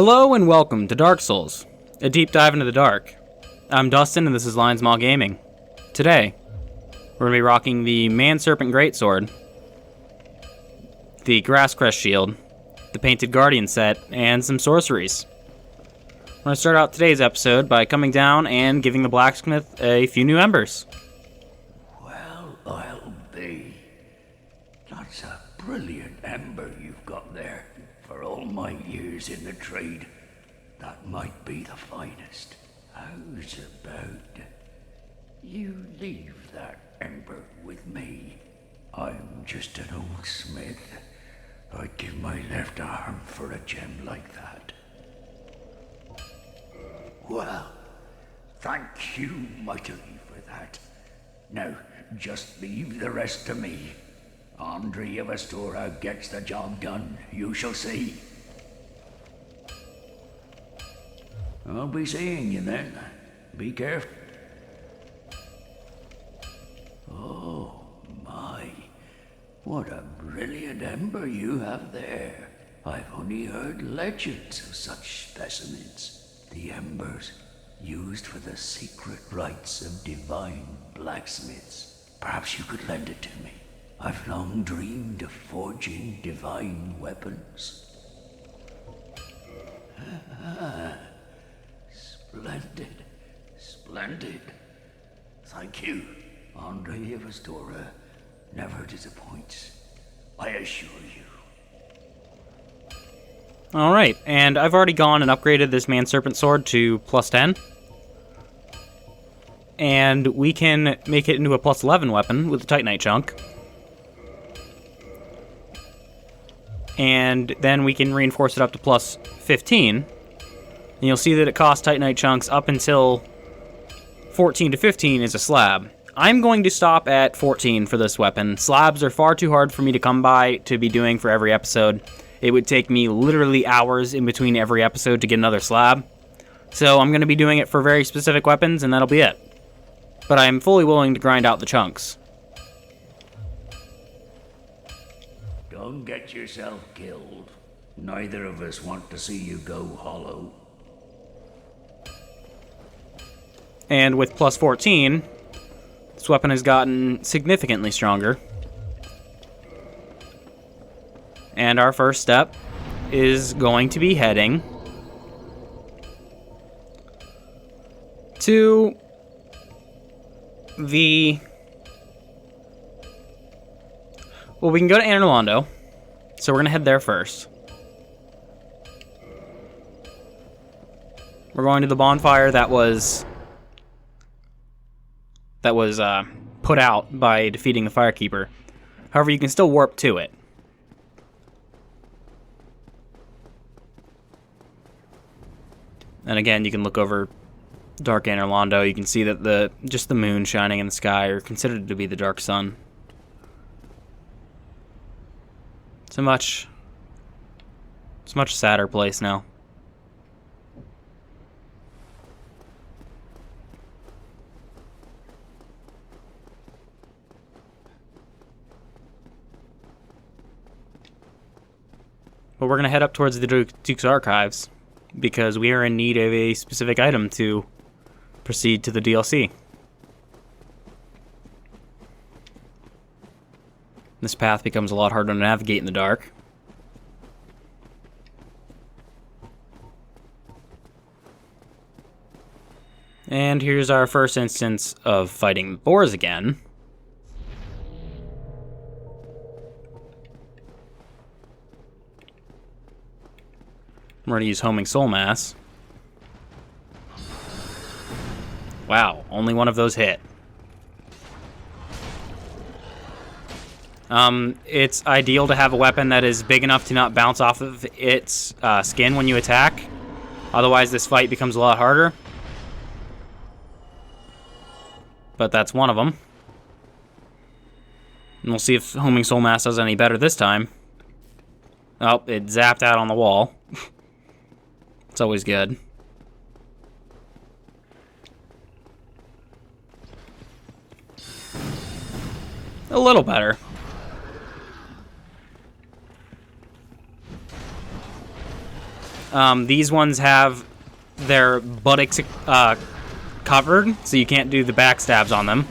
Hello and welcome to Dark Souls, a deep dive into the dark. I'm Dustin and this is Lion Small Gaming. Today, we're going to be rocking the Man-Serpent Greatsword, the Grasscrest Shield, the Painted Guardian set, and some sorceries. We're going to start out today's episode by coming down and giving the blacksmith a few new embers. Well, I'll be. That's a brilliant ember you've got there. For all my years in the trade, that might be the finest. How's about you leave that ember with me? I'm just an old smith. I'd give my left arm for a gem like that. Well, thank you mightily for that. Now, just leave the rest to me. Andre of Astora gets the job done, you shall see. I'll be seeing you then. Be careful. Oh my, what a brilliant ember you have there. I've only heard legends of such specimens. The embers used for the secret rites of divine blacksmiths. Perhaps you could lend it to me. I've long dreamed of forging divine weapons. Splendid, splendid. Thank you. Andre of Astora never disappoints, I assure you. Alright, and I've already gone and upgraded this Man-Serpent Sword to plus 10. And we can make it into a plus 11 weapon with the Titanite chunk. And then we can reinforce it up to plus 15. And you'll see that it costs Titanite chunks up until 14 to 15 is a slab. I'm going to stop at 14 for this weapon. Slabs are far too hard for me to come by to be doing for every episode. It would take me literally hours in between every episode to get another slab. So I'm going to be doing it for very specific weapons, and that'll be it. But I am fully willing to grind out the chunks. Don't get yourself killed. Neither of us want to see you go hollow. And with plus 14, this weapon has gotten significantly stronger. And our first step is going to be heading to the... Well, we can go to Anor Londo, so we're going to head there first. We're going to the bonfire that was put out by defeating the Firekeeper. However, you can still warp to it. And again, you can look over Dark Anor Londo. You can see that just the moon shining in the sky are considered to be the dark sun. It's a much sadder place now. But we're going to head up towards the Duke's Archives, because we are in need of a specific item to proceed to the DLC. This path becomes a lot harder to navigate in the dark. And here's our first instance of fighting boars again. We're going to use Homing Soul Mass. Wow, only one of those hit. It's ideal to have a weapon that is big enough to not bounce off of its skin when you attack. Otherwise, this fight becomes a lot harder. But that's one of them. And we'll see if Homing Soul Mass does any better this time. Oh, it zapped out on the wall. It's always good. A little better. These ones have their buttocks covered, so you can't do the backstabs on them.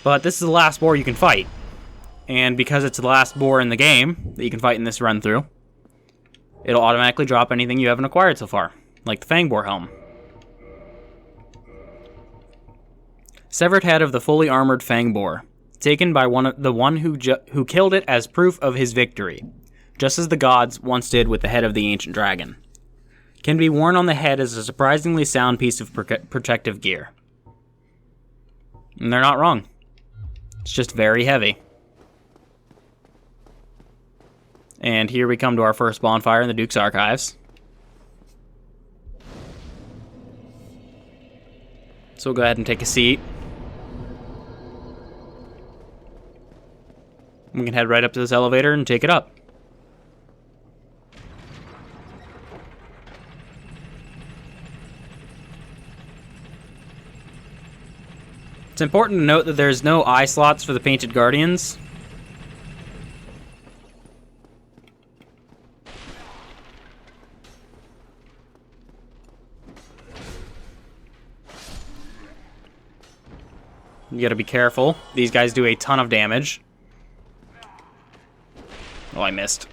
But this is the last boar you can fight. And because it's the last boar in the game that you can fight in this run through, it'll automatically drop anything you haven't acquired so far, like the Fang Boar Helm. Severed head of the fully armored Fang Boar, taken by the one who killed it as proof of his victory, just as the gods once did with the head of the ancient dragon. Can be worn on the head as a surprisingly sound piece of protective gear. And they're not wrong. It's just very heavy. And here we come to our first bonfire in the Duke's Archives. So we'll go ahead and take a seat. We can head right up to this elevator and take it up. It's important to note that there's no eye slots for the Painted Guardians. You gotta be careful. These guys do a ton of damage. Oh, I missed.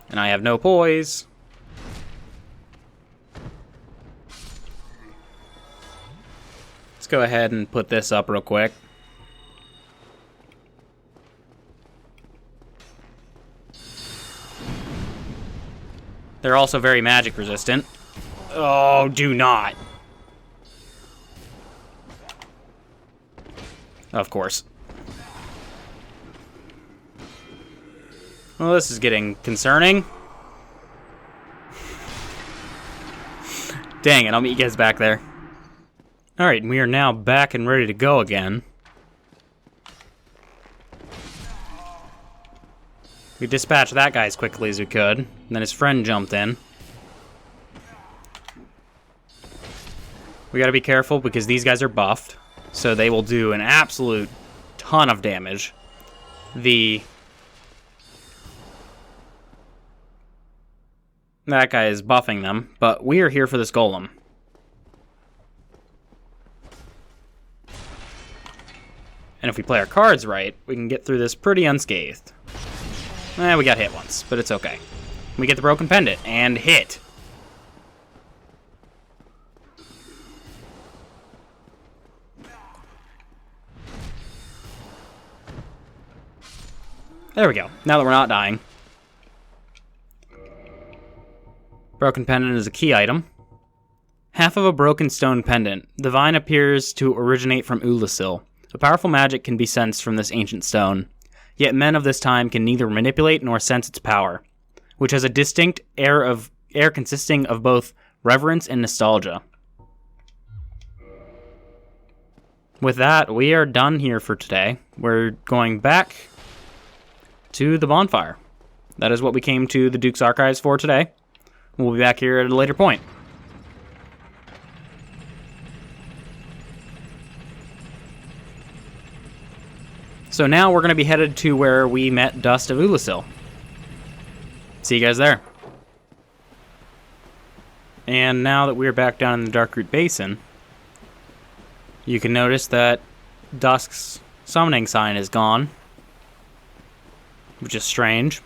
And I have no poise. Let's go ahead and put this up real quick. They're also very magic resistant. Oh, do not. Of course. Well, this is getting concerning. Dang it, I'll meet you guys back there. Alright, we are now back and ready to go again. We dispatched that guy as quickly as we could, and then his friend jumped in. We gotta be careful because these guys are buffed, so they will do an absolute ton of damage. That guy is buffing them, but we are here for this golem. And if we play our cards right, we can get through this pretty unscathed. We got hit once, but it's okay. We get the broken pendant, and hit. There we go, now that we're not dying. Broken pendant is a key item. Half of a broken stone pendant. The vine appears to originate from Oolicile. A powerful magic can be sensed from this ancient stone. Yet men of this time can neither manipulate nor sense its power, which has a distinct air consisting of both reverence and nostalgia. With that, we are done here for today. We're going back to the bonfire. That is what we came to the Duke's Archives for today. We'll be back here at a later point. So now we're going to be headed to where we met Dust of Oolicile. See you guys there. And now that we're back down in the Darkroot Basin, you can notice that Dusk's summoning sign is gone, which is strange.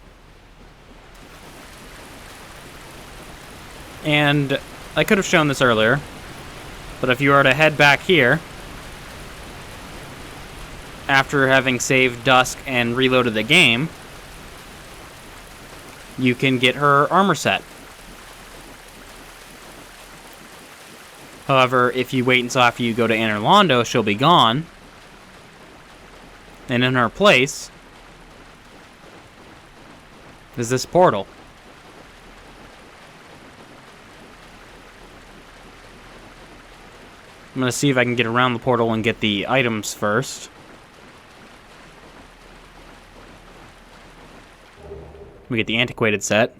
And I could have shown this earlier, but if you were to head back here, after having saved Dusk and reloaded the game, you can get her armor set. However, if you wait until after you go to Anor Londo, she'll be gone. And in her place is this portal. I'm going to see if I can get around the portal and get the items first. We get the antiquated set.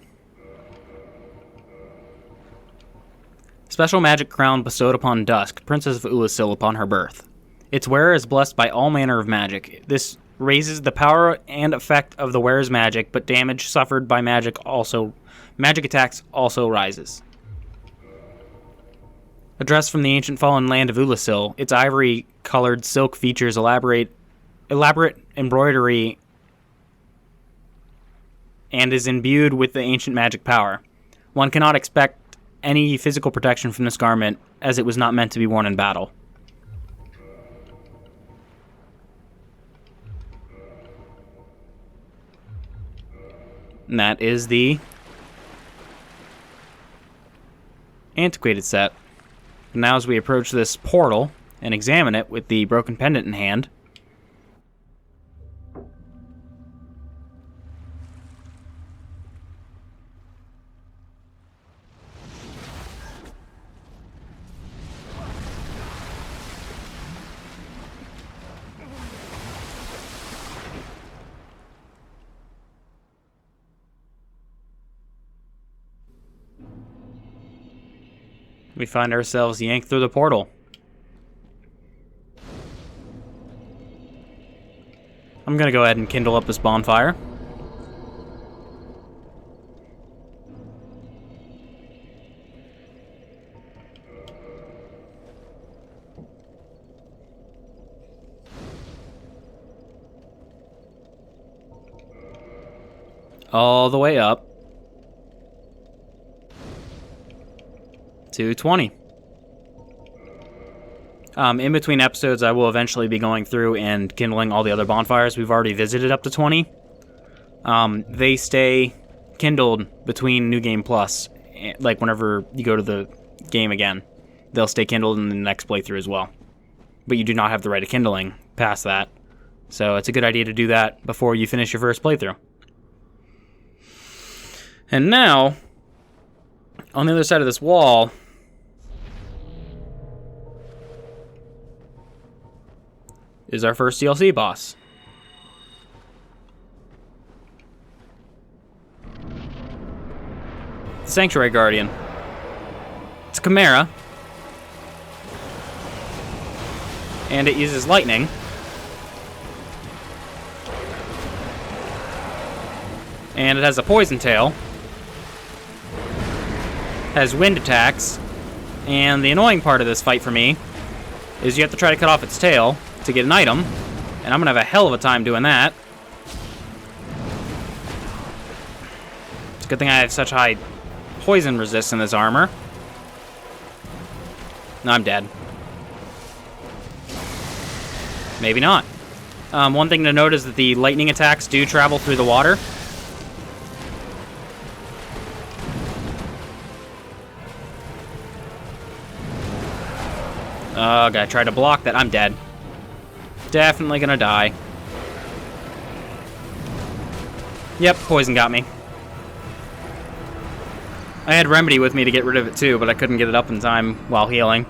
Special magic crown bestowed upon Dusk, Princess of Oolicile, upon her birth. Its wearer is blessed by all manner of magic. This raises the power and effect of the wearer's magic, but damage suffered by magic attacks also rises. A dress from the ancient fallen land of Oolicile. Its ivory-colored silk features elaborate embroidery and is imbued with the ancient magic power. One cannot expect any physical protection from this garment, as it was not meant to be worn in battle. And that is the antiquated set. Now as we approach this portal and examine it with the broken pendant in hand, we find ourselves yanked through the portal. I'm gonna go ahead and kindle up this bonfire. All the way up to 20. In between episodes, I will eventually be going through and kindling all the other bonfires. We've already visited up to 20. They stay kindled between New Game Plus. Like, whenever you go to the game again, they'll stay kindled in the next playthrough as well. But you do not have the right of kindling past that. So it's a good idea to do that before you finish your first playthrough. And now, on the other side of this wall, is our first DLC boss. The Sanctuary Guardian. It's a Chimera. And it uses lightning. And it has a poison tail. Has wind attacks. And the annoying part of this fight for me is you have to try to cut off its tail to get an item, and I'm gonna have a hell of a time doing that. It's a good thing I have such high poison resist in this armor. No, I'm dead. Maybe not. One thing to note is that the lightning attacks do travel through the water. Oh, gotta try to block that. I'm dead. Definitely gonna die. Yep, poison got me. I had Remedy with me to get rid of it too, but I couldn't get it up in time while healing.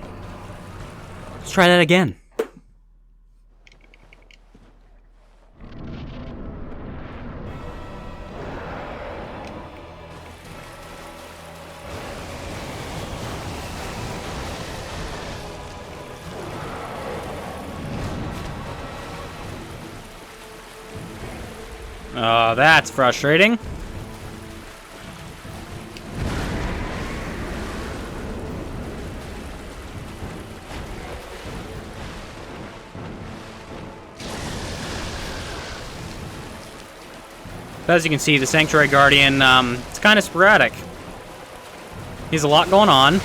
Let's try that again. Oh, that's frustrating. As you can see, the Sanctuary Guardian, it's kind of sporadic. He has a lot going on.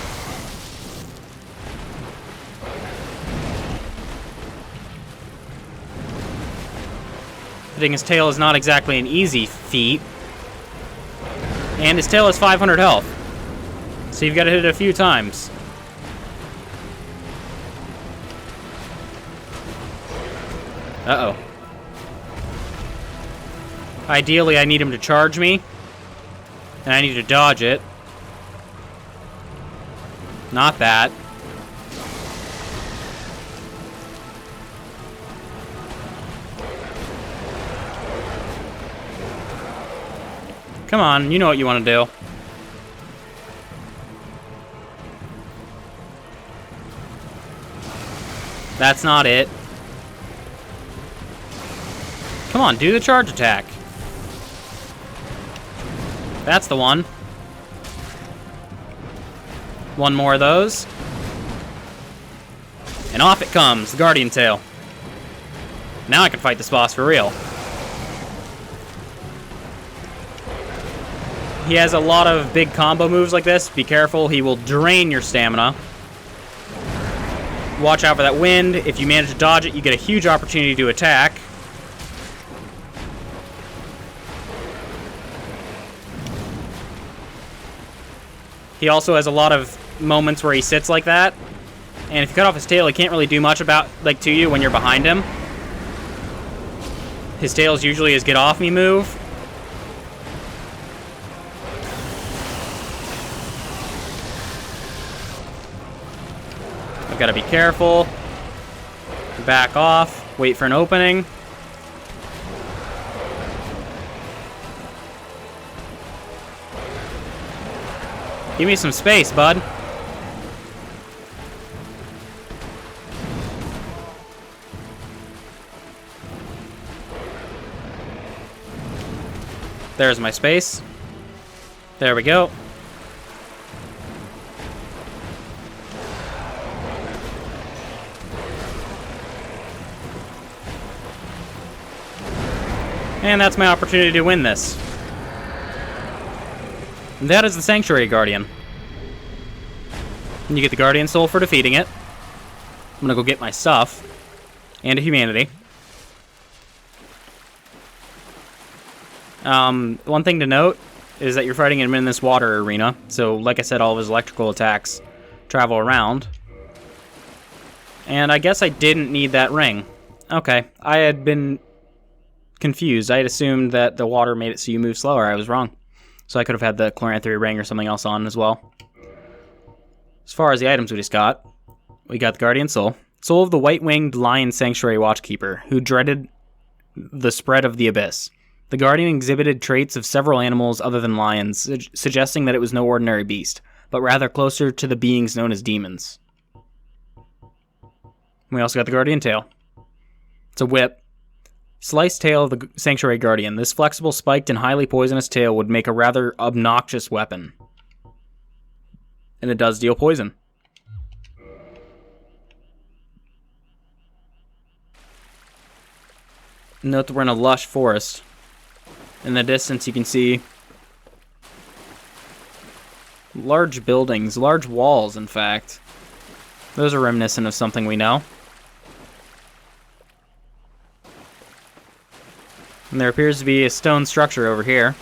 Hitting his tail is not exactly an easy feat. And his tail is 500 health. So you've got to hit it a few times. Uh-oh. Ideally, I need him to charge me. And I need to dodge it. Not that. Come on, you know what you want to do. That's not it. Come on, do the charge attack. That's the one. One more of those. And off it comes, the Guardian Tail. Now I can fight this boss for real. He has a lot of big combo moves like this. Be careful, he will drain your stamina. Watch out for that wind. If you manage to dodge it, you get a huge opportunity to attack. He also has a lot of moments where he sits like that. And if you cut off his tail, he can't really do much to you when you're behind him. His tail is usually his get off me move. I've got to be careful. Back off. Wait for an opening. Give me some space, bud. There's my space. There we go. And that's my opportunity to win this. And that is the Sanctuary Guardian. And you get the Guardian Soul for defeating it. I'm gonna go get my stuff. And a humanity. One thing to note is that you're fighting him in this water arena. So, like I said, all of his electrical attacks travel around. And I guess I didn't need that ring. Okay, I had been confused. I had assumed that the water made it so you move slower. I was wrong. So I could have had the Chloranthy ring or something else on as well. As far as the items we just got, we got the Guardian Soul. Soul of the white-winged lion sanctuary watchkeeper, who dreaded the spread of the abyss. The Guardian exhibited traits of several animals other than lions, suggesting that it was no ordinary beast, but rather closer to the beings known as demons. We also got the Guardian Tail. It's a whip. Sliced tail of the Sanctuary Guardian. This flexible, spiked, and highly poisonous tail would make a rather obnoxious weapon. And it does deal poison. Note that we're in a lush forest. In the distance you can see large buildings, large walls in fact. Those are reminiscent of something we know. And there appears to be a stone structure over here.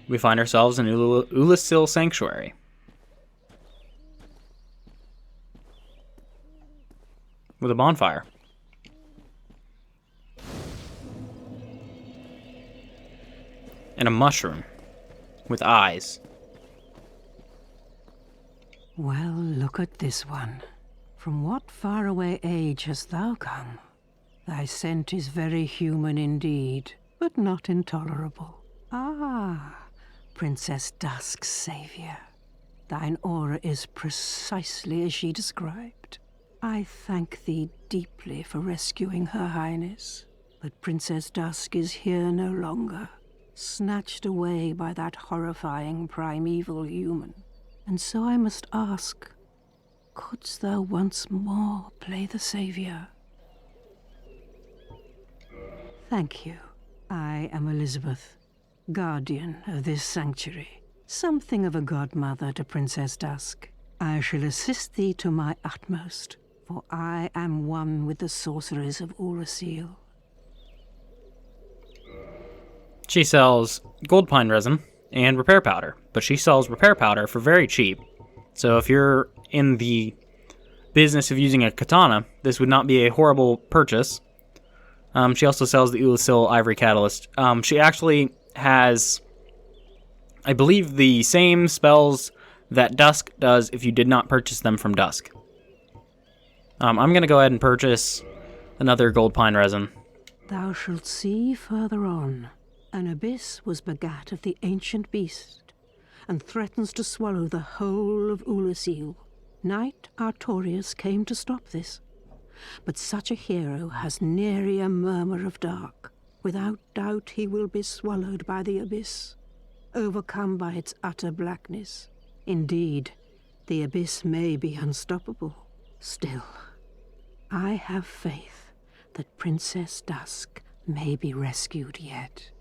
We find ourselves in Oolacile Sanctuary. With a bonfire. And a mushroom. With eyes. Well, look at this one. From what faraway age hast thou come? Thy scent is very human indeed, but not intolerable. Ah, Princess Dusk's savior. Thine aura is precisely as she described. I thank thee deeply for rescuing Her Highness, but Princess Dusk is here no longer, snatched away by that horrifying primeval human. And so I must ask, couldst thou once more play the savior? Thank you. I am Elizabeth, guardian of this sanctuary, something of a godmother to Princess Dusk. I shall assist thee to my utmost, for I am one with the sorceries of Oolacile. She sells gold pine resin and repair powder, but she sells repair powder for very cheap. So if you're in the business of using a katana, this would not be a horrible purchase. She also sells the Oolicile Ivory Catalyst. She actually has, I believe, the same spells that Dusk does if you did not purchase them from Dusk. I'm going to go ahead and purchase another gold pine resin. Thou shalt see further on, an abyss was begat of the ancient beast, and threatens to swallow the whole of Oolicile. Knight Artorius came to stop this, but such a hero has nary a murmur of dark. Without doubt he will be swallowed by the abyss, overcome by its utter blackness. Indeed, the abyss may be unstoppable. Still, I have faith that Princess Dusk may be rescued yet.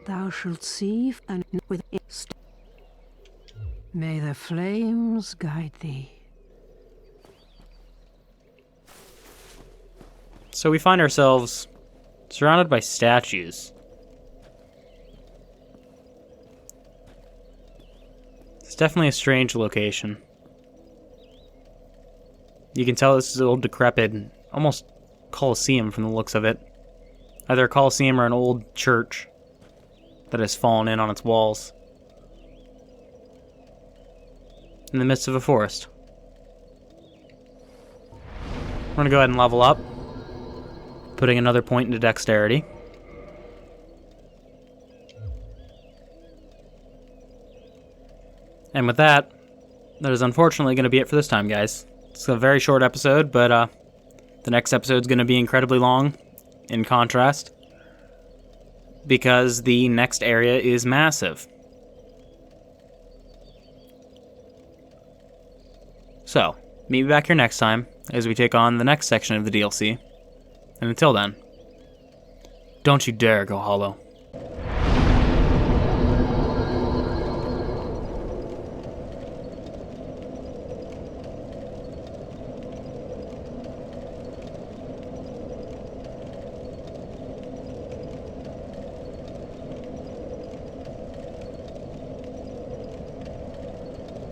Thou shalt see and with it. May the flames guide thee. So we find ourselves surrounded by statues. It's definitely a strange location. You can tell this is an old, decrepit, almost Colosseum from the looks of it. Either a Colosseum or an old church that has fallen in on its walls. In the midst of a forest. We're going to go ahead and level up. Putting another point into dexterity. And with that, that is unfortunately going to be it for this time, guys. It's a very short episode, but the next episode is going to be incredibly long, in contrast, because the next area is massive. So, meet me back here next time, as we take on the next section of the DLC. And until then, don't you dare go hollow.